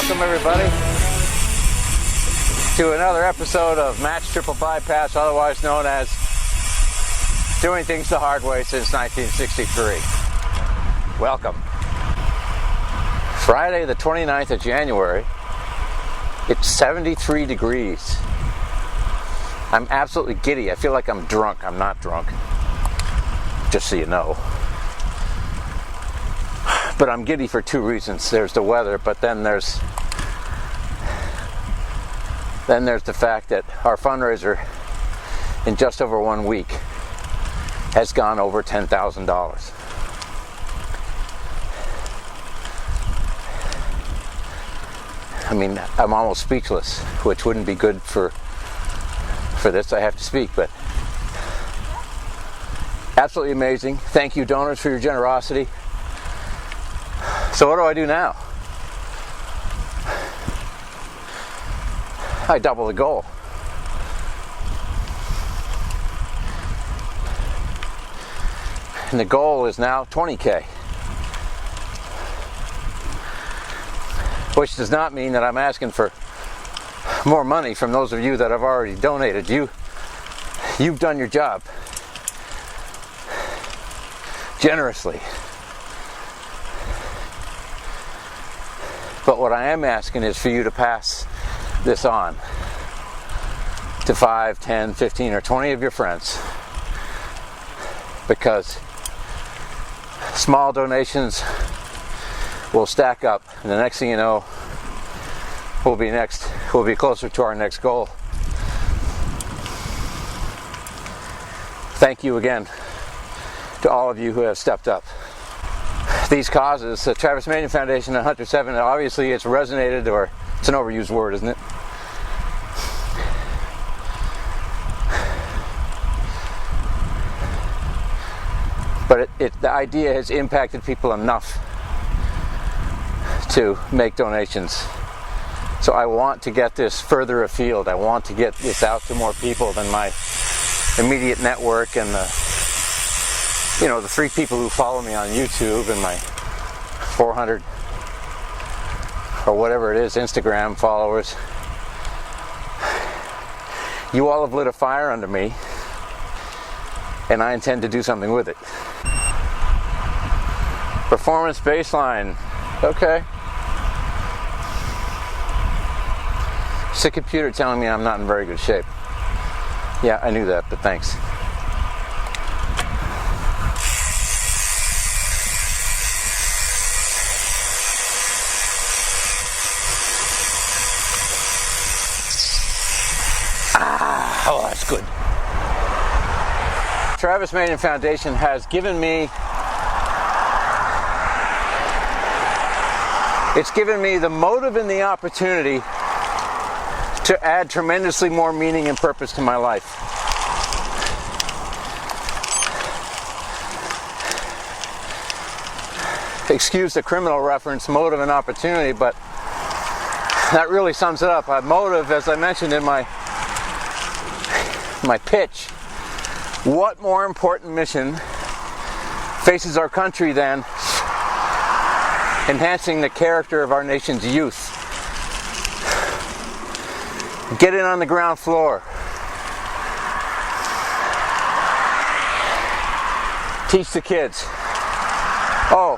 Welcome everybody to another episode of Matt's Triple Bypass, otherwise known as Doing Things the Hard Way since 1963. Welcome. Friday the 29th of January. It's 73 degrees. I'm absolutely giddy. I feel like I'm drunk. I'm not drunk. Just so you know. But I'm giddy for two reasons. There's the weather, but then there's the fact that our fundraiser in just over 1 week has gone over $10,000. I mean, I'm almost speechless, which wouldn't be good for this. I have to speak, but absolutely amazing. Thank you, donors, for your generosity. So what do I do now? I double the goal. And the goal is now 20K. Which does not mean that I'm asking for more money from those of you that have already donated. You've done your job generously. But what I am asking is for you to pass this on to 5, 10, 15, or 20 of your friends, because small donations will stack up, and the next thing you know, we'll be closer to our next goal. Thank you again to all of you who have stepped up. These causes, the Travis Manion Foundation and Hunter 7, obviously it's resonated, or it's an overused word, isn't it? But the idea has impacted people enough to make donations. So I want to get this further afield. I want to get this out to more people than my immediate network and the 3 people who follow me on YouTube and my 400 or whatever it is Instagram followers. You all have lit a fire under me, and I intend to do something with it. Performance baseline. Okay. It's the computer telling me I'm not in very good shape. Yeah, I knew that, but thanks. Oh, that's good. Travis Manion Foundation has given me the motive and the opportunity to add tremendously more meaning and purpose to my life. Excuse the criminal reference, motive and opportunity, but that really sums it up. Motive, as I mentioned in my pitch, what more important mission faces our country than enhancing the character of our nation's youth? Get in on the ground floor. Teach the kids. Oh,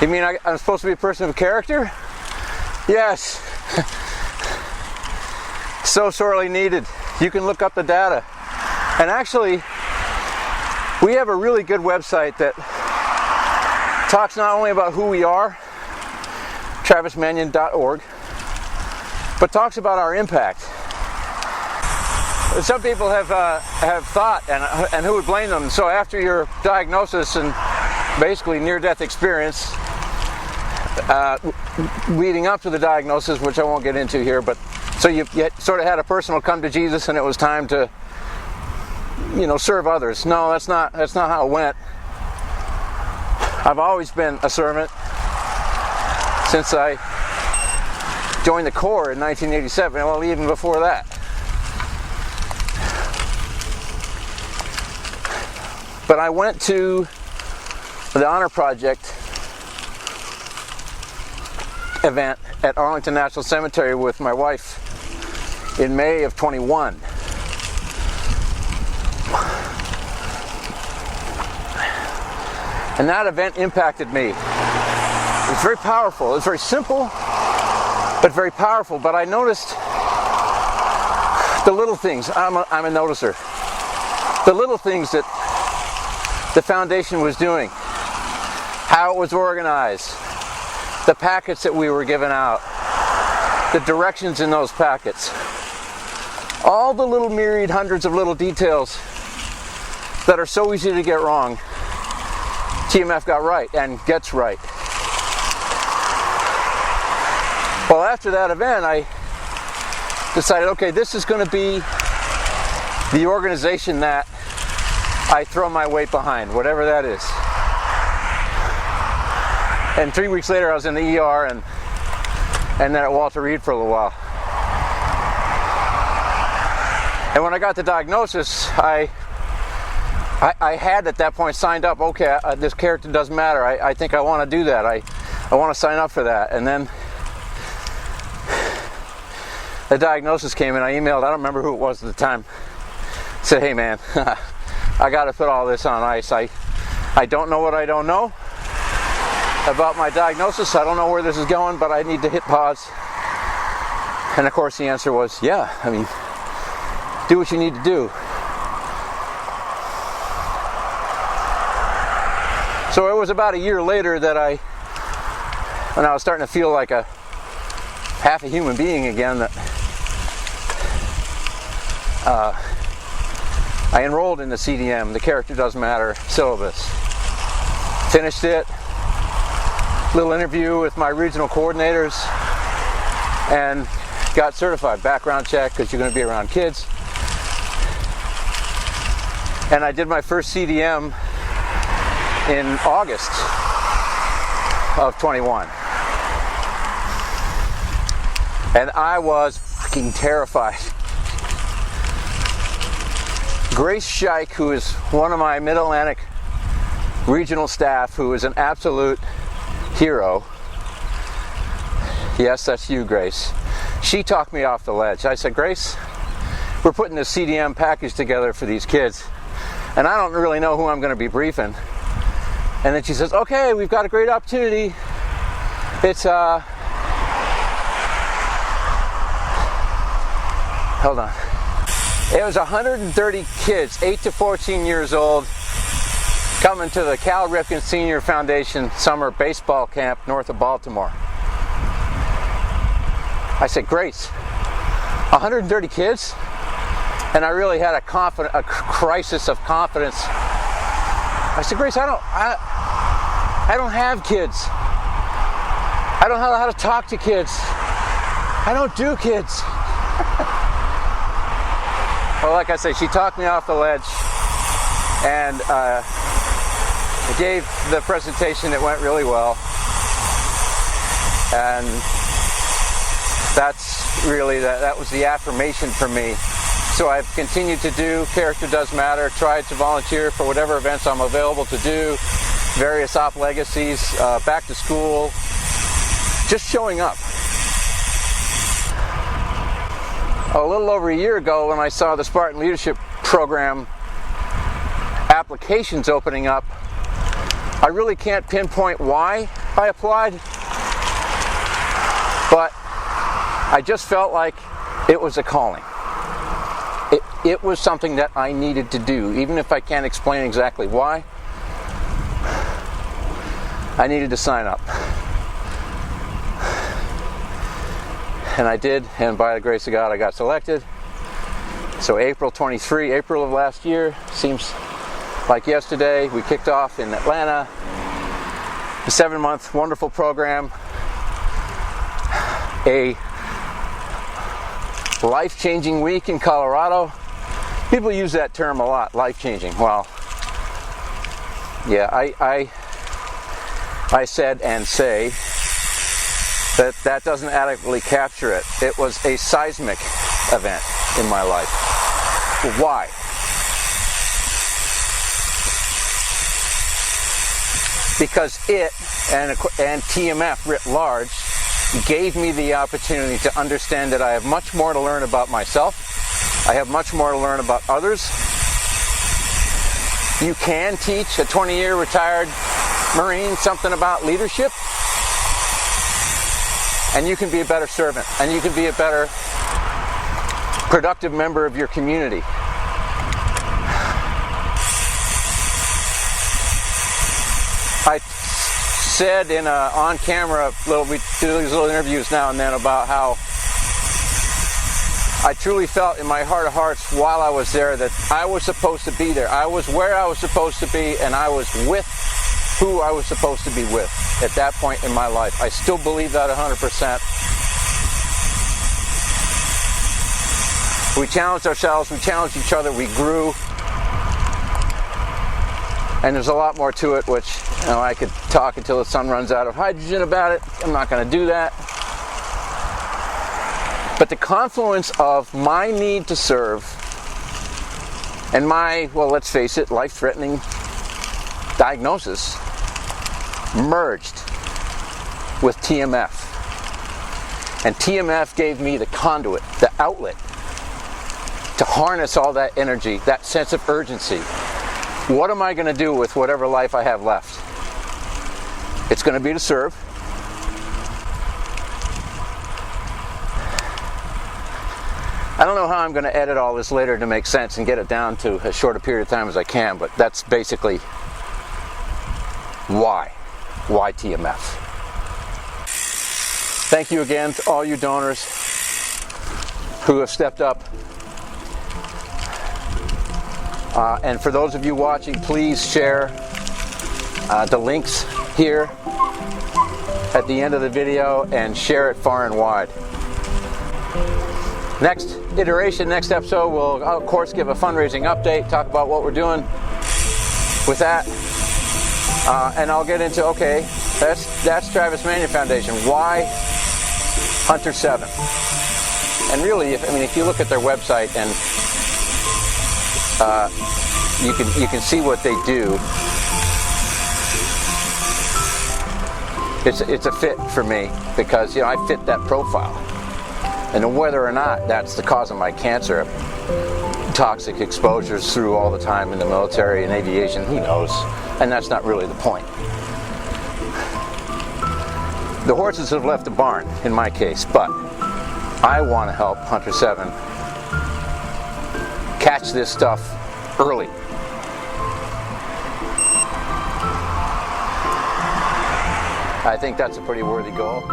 you mean I'm supposed to be a person of character? Yes. So sorely needed. You can look up the data. And actually, we have a really good website that talks not only about who we are, travismanion.org, but talks about our impact. Some people have thought, and who would blame them? So after your diagnosis and basically near-death experience, leading up to the diagnosis, which I won't get into here, but so you sort of had a personal come to Jesus, and it was time to, serve others. No, that's not how it went. I've always been a servant since I joined the Corps in 1987. Well, even before that. But I went to the Honor Project event at Arlington National Cemetery with my wife in May of 21. And that event impacted me. It was very powerful. It was very simple, but very powerful. But I noticed the little things. I'm a noticer. The little things that the foundation was doing, how it was organized, the packets that we were giving out, the directions in those packets, all the little myriad hundreds of little details that are so easy to get wrong, TMF got right and gets right. Well, after that event, I decided, okay, this is going to be the organization that I throw my weight behind, whatever that is. And 3 weeks later, I was in the ER and then at Walter Reed for a little while. And when I got the diagnosis, I had at that point signed up, okay, this character doesn't matter. I think I want to do that. I want to sign up for that. And then the diagnosis came and I emailed, I don't remember who it was at the time, said, hey man, I got to put all this on ice. I don't know what I don't know about my diagnosis. I don't know where this is going, but I need to hit pause. And of course the answer was, yeah, I mean, do what you need to do. So it was about a year later that when I was starting to feel like a half a human being again, that I enrolled in the CDM, the Character Doesn't Matter syllabus. Finished it, little interview with my regional coordinators, and got certified. Background check, because you're going to be around kids. And I did my first CDM in August of 21. And I was freaking terrified. Grace Scheich, who is one of my Mid-Atlantic regional staff, who is an absolute hero. Yes, that's you, Grace. She talked me off the ledge. I said, Grace, we're putting this CDM package together for these kids, and I don't really know who I'm going to be briefing. And then she says, okay, we've got a great opportunity. It's, hold on. It was 130 kids, 8 to 14 years old, coming to the Cal Ripken Senior Foundation summer baseball camp north of Baltimore. I said, Grace, 130 kids? And I really had a crisis of confidence. I said, Grace, I don't have kids. I don't know how to talk to kids. I don't do kids. Well, like I say, she talked me off the ledge, and I gave the presentation. It went really well, and that's really that was the affirmation for me. So I've continued to do Character Does Matter, tried to volunteer for whatever events I'm available to do, various op legacies, back to school, just showing up. A little over a year ago, when I saw the Spartan Leadership Program applications opening up, I really can't pinpoint why I applied, but I just felt like it was a calling. It was something that I needed to do, even if I can't explain exactly why. I needed to sign up. And I did, and by the grace of God, I got selected. So April of last year, seems like yesterday, we kicked off in Atlanta. A 7-month wonderful program. A life-changing week in Colorado. People use that term a lot, life-changing. Well, yeah, I said and say that doesn't adequately capture it. It was a seismic event in my life. Why? Because it and TMF writ large gave me the opportunity to understand that I have much more to learn about myself. I have much more to learn about others. You can teach a 20-year retired Marine something about leadership, and you can be a better servant, and you can be a better productive member of your community. I said in on camera, we do these little interviews now and then about how I truly felt in my heart of hearts while I was there that I was supposed to be there. I was where I was supposed to be, and I was with who I was supposed to be with at that point in my life. I still believe that 100%. We challenged ourselves, we challenged each other, we grew. And there's a lot more to it, which, you know, I could talk until the sun runs out of hydrogen about it. I'm not going to do that. But the confluence of my need to serve and my, well, let's face it, life-threatening diagnosis merged with TMF. And TMF gave me the conduit, the outlet, to harness all that energy, that sense of urgency. What am I going to do with whatever life I have left? It's going to be to serve. I don't know how I'm going to edit all this later to make sense and get it down to as short a period of time as I can, but that's basically why. Why TMF? Thank you again to all you donors who have stepped up. And for those of you watching, please share the links here at the end of the video and share it far and wide. Next iteration, next episode, we'll of course give a fundraising update, talk about what we're doing with that. And I'll get into, okay, that's Travis Manion Foundation. Why Hunter 7? And really, if you look at their website and you can see what they do. It's a fit for me because, you know, I fit that profile. And whether or not that's the cause of my cancer, toxic exposures through all the time in the military and aviation, who knows? And that's not really the point. The horses have left the barn, in my case, but I want to help Hunter 7 catch this stuff early. I think that's a pretty worthy goal.